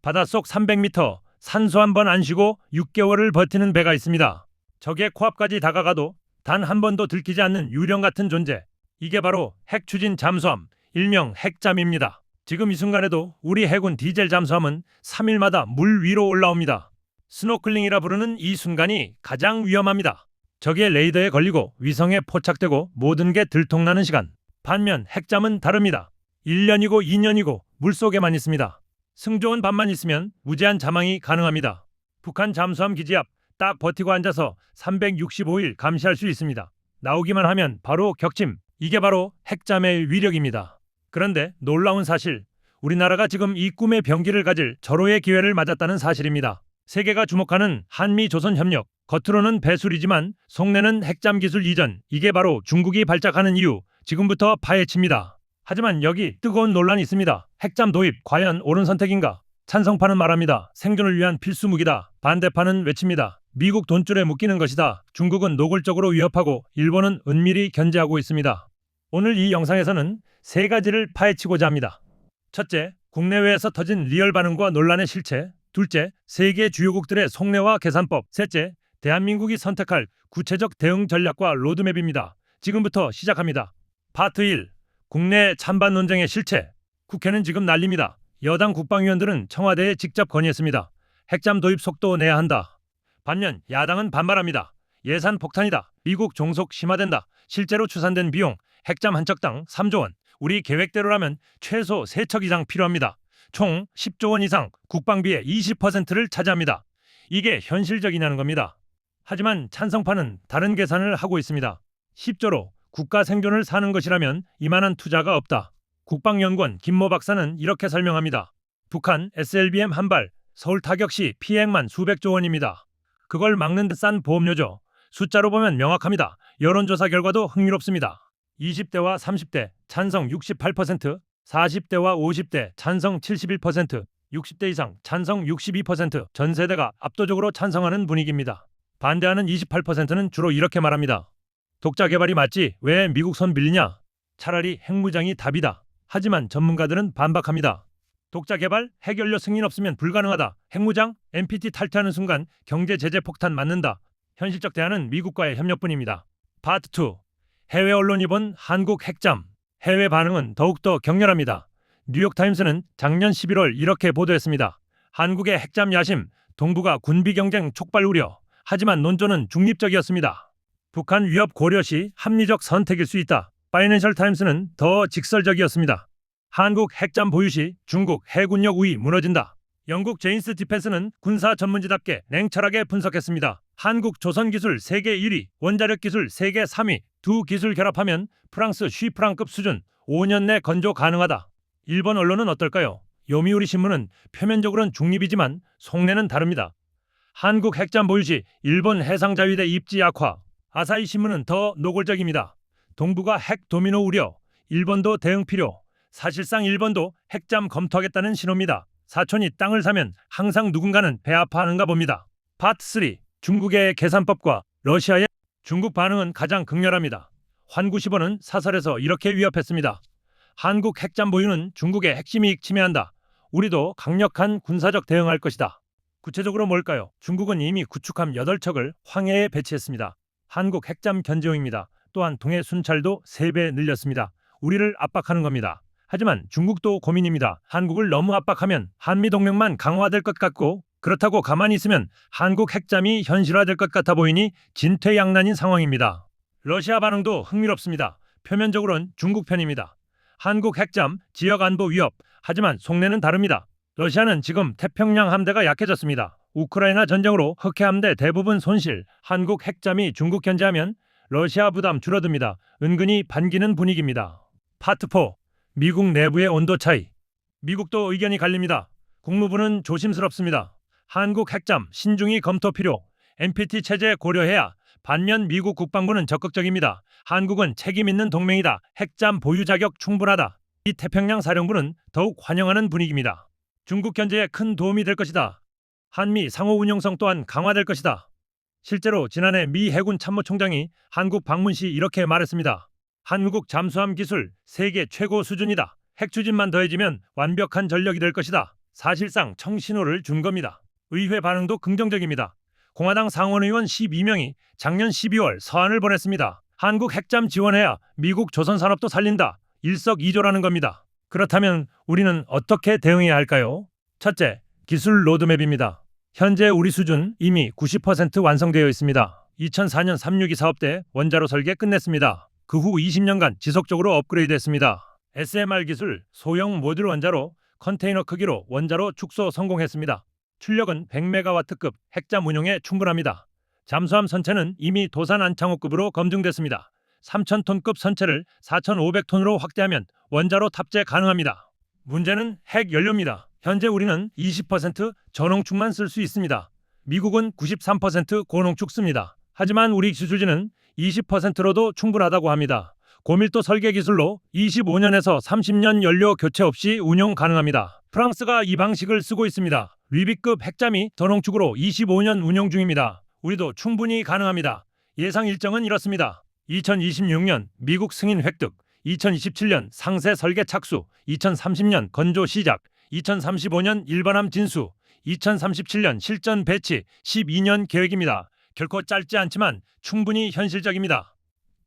바닷속 300m, 산소 한 번 안 쉬고 6개월을 버티는 배가 있습니다. 적의 코앞까지 다가가도 단 한 번도 들키지 않는 유령 같은 존재. 이게 바로 핵추진 잠수함, 일명 핵잠입니다. 지금 이 순간에도 우리 해군 디젤 잠수함은 3일마다 물 위로 올라옵니다. 스노클링이라 부르는 이 순간이 가장 위험합니다. 적의 레이더에 걸리고 위성에 포착되고 모든 게 들통나는 시간. 반면 핵잠은 다릅니다. 1년이고 2년이고 물속에만 있습니다. 승조원 반만 있으면 무제한 잠항이 가능합니다. 북한 잠수함 기지 앞 딱 버티고 앉아서 365일 감시할 수 있습니다. 나오기만 하면 바로 격침. 이게 바로 핵잠의 위력입니다. 그런데 놀라운 사실, 우리나라가 지금 이 꿈의 병기를 가질 절호의 기회를 맞았다는 사실입니다. 세계가 주목하는 한미-조선 협력, 겉으로는 배술이지만 속내는 핵잠 기술 이전. 이게 바로 중국이 발작하는 이유. 지금부터 파헤칩니다. 하지만 여기 뜨거운 논란이 있습니다. 핵잠 도입 과연 옳은 선택인가? 찬성파는 말합니다. 생존을 위한 필수 무기다. 반대파는 외칩니다. 미국 돈줄에 묶이는 것이다. 중국은 노골적으로 위협하고 일본은 은밀히 견제하고 있습니다. 오늘 이 영상에서는 세 가지를 파헤치고자 합니다. 첫째, 국내외에서 터진 리얼 반응과 논란의 실체. 둘째, 세계 주요국들의 속내와 계산법. 셋째, 대한민국이 선택할 구체적 대응 전략과 로드맵입니다. 지금부터 시작합니다. 파트 1. 국내 찬반 논쟁의 실체. 국회는 지금 난립니다. 여당 국방위원들은 청와대에 직접 건의했습니다. 핵잠 도입 속도 내야 한다. 반면 야당은 반발합니다. 예산 폭탄이다. 미국 종속 심화된다. 실제로 추산된 비용 핵잠 한 척당 3조 원. 우리 계획대로라면 최소 3척 이상 필요합니다. 총 10조 원 이상 국방비의 20%를 차지합니다. 이게 현실적이냐는 겁니다. 하지만 찬성파는 다른 계산을 하고 있습니다. 10조로 국가 생존을 사는 것이라면 이만한 투자가 없다. 국방연구원 김모 박사는 이렇게 설명합니다. 북한 SLBM 한 발, 서울 타격 시 피해액만 수백조 원입니다. 그걸 막는 듯 싼 보험료죠. 숫자로 보면 명확합니다. 여론조사 결과도 흥미롭습니다. 20대와 30대 찬성 68%, 40대와 50대 찬성 71%, 60대 이상 찬성 62%, 전 세대가 압도적으로 찬성하는 분위기입니다. 반대하는 28%는 주로 이렇게 말합니다. 독자 개발이 맞지 왜 미국 손 빌리냐? 차라리 핵무장이 답이다. 하지만 전문가들은 반박합니다. 독자 개발, 핵연료 승인 없으면 불가능하다. 핵무장, NPT 탈퇴하는 순간 경제 제재 폭탄 맞는다. 현실적 대안은 미국과의 협력뿐입니다. 파트 2. 해외 언론이 본 한국 핵잠. 해외 반응은 더욱더 격렬합니다. 뉴욕타임스는 작년 11월 이렇게 보도했습니다. 한국의 핵잠 야심, 동북아 군비 경쟁 촉발 우려. 하지만 논조는 중립적이었습니다. 북한 위협 고려 시 합리적 선택일 수 있다. 파이낸셜 타임스는 더 직설적이었습니다. 한국 핵잠 보유 시 중국 해군력 우위 무너진다. 영국 제인스 디펜스는 군사 전문지답게 냉철하게 분석했습니다. 한국 조선기술 세계 1위, 원자력 기술 세계 3위, 두 기술 결합하면 프랑스 쉬프랑급 수준, 5년 내 건조 가능하다. 일본 언론은 어떨까요? 요미우리 신문은 표면적으로는 중립이지만 속내는 다릅니다. 한국 핵잠 보유 시 일본 해상자위대 입지 약화. 아사히 신문은 더 노골적입니다. 동북아 핵 도미노 우려, 일본도 대응 필요. 사실상 일본도 핵잠 검토하겠다는 신호입니다. 사촌이 땅을 사면 항상 누군가는 배 아파하는가 봅니다. 파트 3. 중국의 계산법과 러시아의 중국 반응은 가장 극렬합니다. 환구시보는 사설에서 이렇게 위협했습니다. 한국 핵잠 보유는 중국의 핵심 이익 침해한다. 우리도 강력한 군사적 대응할 것이다. 구체적으로 뭘까요? 중국은 이미 구축함 8척을 황해에 배치했습니다. 한국 핵잠 견제용입니다. 또한 동해 순찰도 3배 늘렸습니다. 우리를 압박하는 겁니다. 하지만 중국도 고민입니다. 한국을 너무 압박하면 한미동맹만 강화될 것 같고 그렇다고 가만히 있으면 한국 핵잠이 현실화될 것 같아 보이니 진퇴양난인 상황입니다. 러시아 반응도 흥미롭습니다. 표면적으로는 중국 편입니다. 한국 핵잠 지역 안보 위협. 하지만 속내는 다릅니다. 러시아는 지금 태평양 함대가 약해졌습니다. 우크라이나 전쟁으로 흑해 함대 대부분 손실. 한국 핵잠이 중국 견제하면 러시아 부담 줄어듭니다. 은근히 반기는 분위기입니다. 파트 4. 미국 내부의 온도 차이. 미국도 의견이 갈립니다. 국무부는 조심스럽습니다. 한국 핵잠 신중히 검토 필요. NPT 체제 고려해야. 반면 미국 국방부는 적극적입니다. 한국은 책임 있는 동맹이다. 핵잠 보유 자격 충분하다. 이 태평양 사령부는 더욱 환영하는 분위기입니다. 중국 견제에 큰 도움이 될 것이다. 한미 상호 운용성 또한 강화될 것이다. 실제로 지난해 미 해군 참모총장이 한국 방문 시 이렇게 말했습니다. 한국 잠수함 기술 세계 최고 수준이다. 핵 추진만 더해지면 완벽한 전력이 될 것이다. 사실상 청신호를 준 겁니다. 의회 반응도 긍정적입니다. 공화당 상원의원 12명이 작년 12월 서한을 보냈습니다. 한국 핵잠 지원해야 미국 조선산업도 살린다. 일석이조라는 겁니다. 그렇다면 우리는 어떻게 대응해야 할까요? 첫째, 기술 로드맵입니다. 현재 우리 수준 이미 90% 완성되어 있습니다. 2004년 362 사업 때 원자로 설계 끝냈습니다. 그 후 20년간 지속적으로 업그레이드했습니다. SMR 기술, 소형 모듈 원자로, 컨테이너 크기로 원자로 축소 성공했습니다. 출력은 100메가와트급 핵잠 운용에 충분합니다. 잠수함 선체는 이미 도산 안창호급으로 검증됐습니다. 3,000톤급 선체를 4,500톤으로 확대하면 원자로 탑재 가능합니다. 문제는 핵 연료입니다. 현재 우리는 20% 전홍축만 쓸 수 있습니다. 미국은 93% 고농축 씁니다. 하지만 우리 기술진은 20%로도 충분하다고 합니다. 고밀도 설계 기술로 25년에서 30년 연료 교체 없이 운용 가능합니다. 프랑스가 이 방식을 쓰고 있습니다. 리비급 핵잠이 전홍축으로 25년 운용 중입니다. 우리도 충분히 가능합니다. 예상 일정은 이렇습니다. 2026년 미국 승인 획득, 2027년 상세 설계 착수, 2030년 건조 시작, 2035년 일반함 진수, 2037년 실전 배치, 12년 계획입니다. 결코 짧지 않지만 충분히 현실적입니다.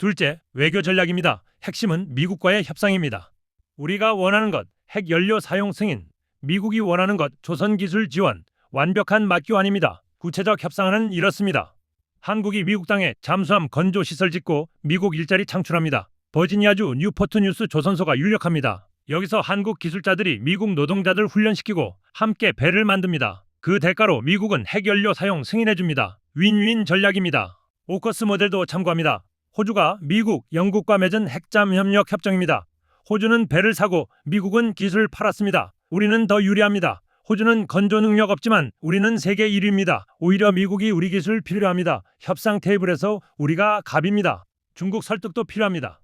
둘째, 외교 전략입니다. 핵심은 미국과의 협상입니다. 우리가 원하는 것, 핵연료 사용 승인, 미국이 원하는 것, 조선기술 지원, 완벽한 맞교환입니다. 구체적 협상은 이렇습니다. 한국이 미국 땅에 잠수함 건조 시설 짓고 미국 일자리 창출합니다. 버지니아주 뉴포트 뉴스 조선소가 유력합니다. 여기서 한국 기술자들이 미국 노동자들 훈련시키고 함께 배를 만듭니다. 그 대가로 미국은 핵연료 사용 승인해줍니다. 윈윈 전략입니다. 오커스 모델도 참고합니다. 호주가 미국, 영국과 맺은 핵잠 협력 협정입니다. 호주는 배를 사고 미국은 기술 팔았습니다. 우리는 더 유리합니다. 호주는 건조 능력 없지만 우리는 세계 1위입니다. 오히려 미국이 우리 기술 필요합니다. 협상 테이블에서 우리가 갑입니다. 중국 설득도 필요합니다.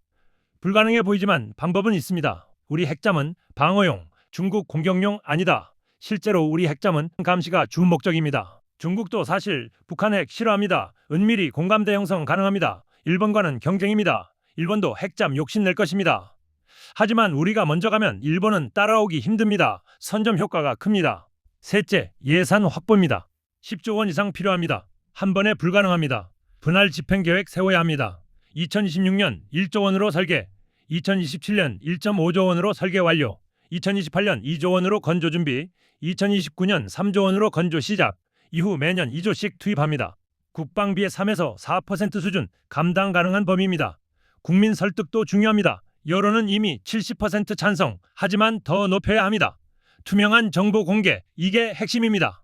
불가능해 보이지만 방법은 있습니다. 우리 핵잠은 방어용, 중국 공격용 아니다. 실제로 우리 핵잠은 감시가 주 목적입니다. 중국도 사실 북한 핵 싫어합니다. 은밀히 공감대 형성 가능합니다. 일본과는 경쟁입니다. 일본도 핵잠 욕심낼 것입니다. 하지만 우리가 먼저 가면 일본은 따라오기 힘듭니다. 선점 효과가 큽니다. 셋째, 예산 확보입니다. 10조 원 이상 필요합니다. 한 번에 불가능합니다. 분할 집행계획 세워야 합니다. 2026년 1조 원으로 설계, 2027년 1.5조 원으로 설계 완료, 2028년 2조 원으로 건조 준비, 2029년 3조 원으로 건조 시작, 이후 매년 2조씩 투입합니다. 국방비의 3에서 4% 수준 감당 가능한 범위입니다. 국민 설득도 중요합니다. 여론은 이미 70% 찬성, 하지만 더 높여야 합니다. 투명한 정보 공개, 이게 핵심입니다.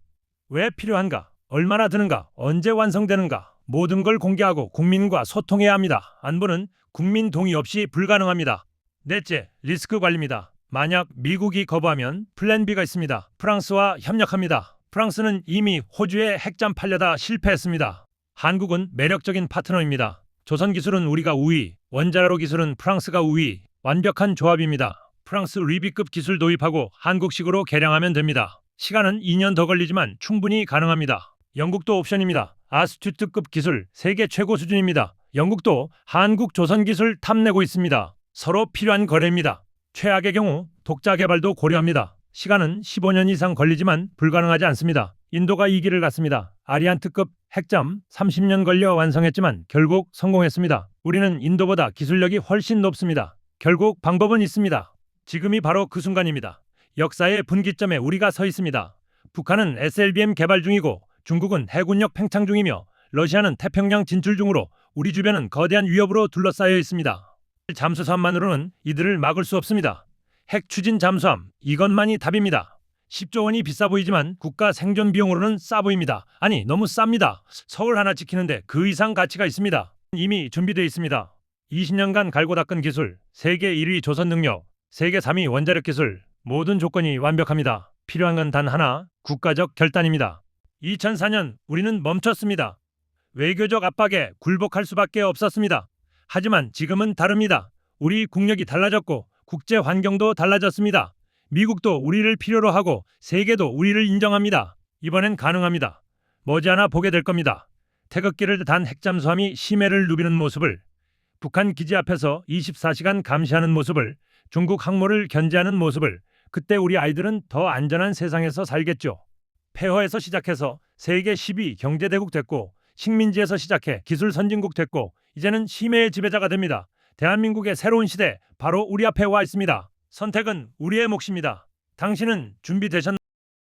왜 필요한가? 얼마나 드는가? 언제 완성되는가? 모든 걸 공개하고 국민과 소통해야 합니다. 안보는 국민 동의 없이 불가능합니다. 넷째, 리스크 관리입니다. 만약 미국이 거부하면 플랜 B가 있습니다. 프랑스와 협력합니다. 프랑스는 이미 호주에 핵잠 팔려다 실패했습니다. 한국은 매력적인 파트너입니다. 조선 기술은 우리가 우위, 원자로 기술은 프랑스가 우위, 완벽한 조합입니다. 프랑스 리비급 기술 도입하고 한국식으로 개량하면 됩니다. 시간은 2년 더 걸리지만 충분히 가능합니다. 영국도 옵션입니다. 아스튜트급 기술, 세계 최고 수준입니다. 영국도 한국 조선 기술 탐내고 있습니다. 서로 필요한 거래입니다. 최악의 경우 독자 개발도 고려합니다. 시간은 15년 이상 걸리지만 불가능하지 않습니다. 인도가 이 길을 갔습니다. 아리안트급 핵잠 30년 걸려 완성했지만 결국 성공했습니다. 우리는 인도보다 기술력이 훨씬 높습니다. 결국 방법은 있습니다. 지금이 바로 그 순간입니다. 역사의 분기점에 우리가 서 있습니다. 북한은 SLBM 개발 중이고 중국은 해군력 팽창 중이며 러시아는 태평양 진출 중으로 우리 주변은 거대한 위협으로 둘러싸여 있습니다. 잠수함만으로는 이들을 막을 수 없습니다. 핵 추진 잠수함, 이것만이 답입니다. 10조 원이 비싸 보이지만 국가 생존 비용으로는 싸 보입니다. 아니, 너무 쌉니다. 서울 하나 지키는데 그 이상 가치가 있습니다. 이미 준비되어 있습니다. 20년간 갈고 닦은 기술, 세계 1위 조선 능력, 세계 3위 원자력 기술, 모든 조건이 완벽합니다. 필요한 건 단 하나, 국가적 결단입니다. 2004년 우리는 멈췄습니다. 외교적 압박에 굴복할 수밖에 없었습니다. 하지만 지금은 다릅니다. 우리 국력이 달라졌고 국제 환경도 달라졌습니다. 미국도 우리를 필요로 하고 세계도 우리를 인정합니다. 이번엔 가능합니다. 머지않아 보게 될 겁니다. 태극기를 단 핵잠수함이 심해를 누비는 모습을, 북한 기지 앞에서 24시간 감시하는 모습을, 중국 항모를 견제하는 모습을, 그때 우리 아이들은 더 안전한 세상에서 살겠죠. 폐허에서 시작해서 세계 10위 경제대국 됐고, 식민지에서 시작해 기술 선진국 됐고, 이제는 심해의 지배자가 됩니다. 대한민국의 새로운 시대 바로 우리 앞에 와 있습니다. 선택은 우리의 몫입니다. 당신은 준비되셨나요?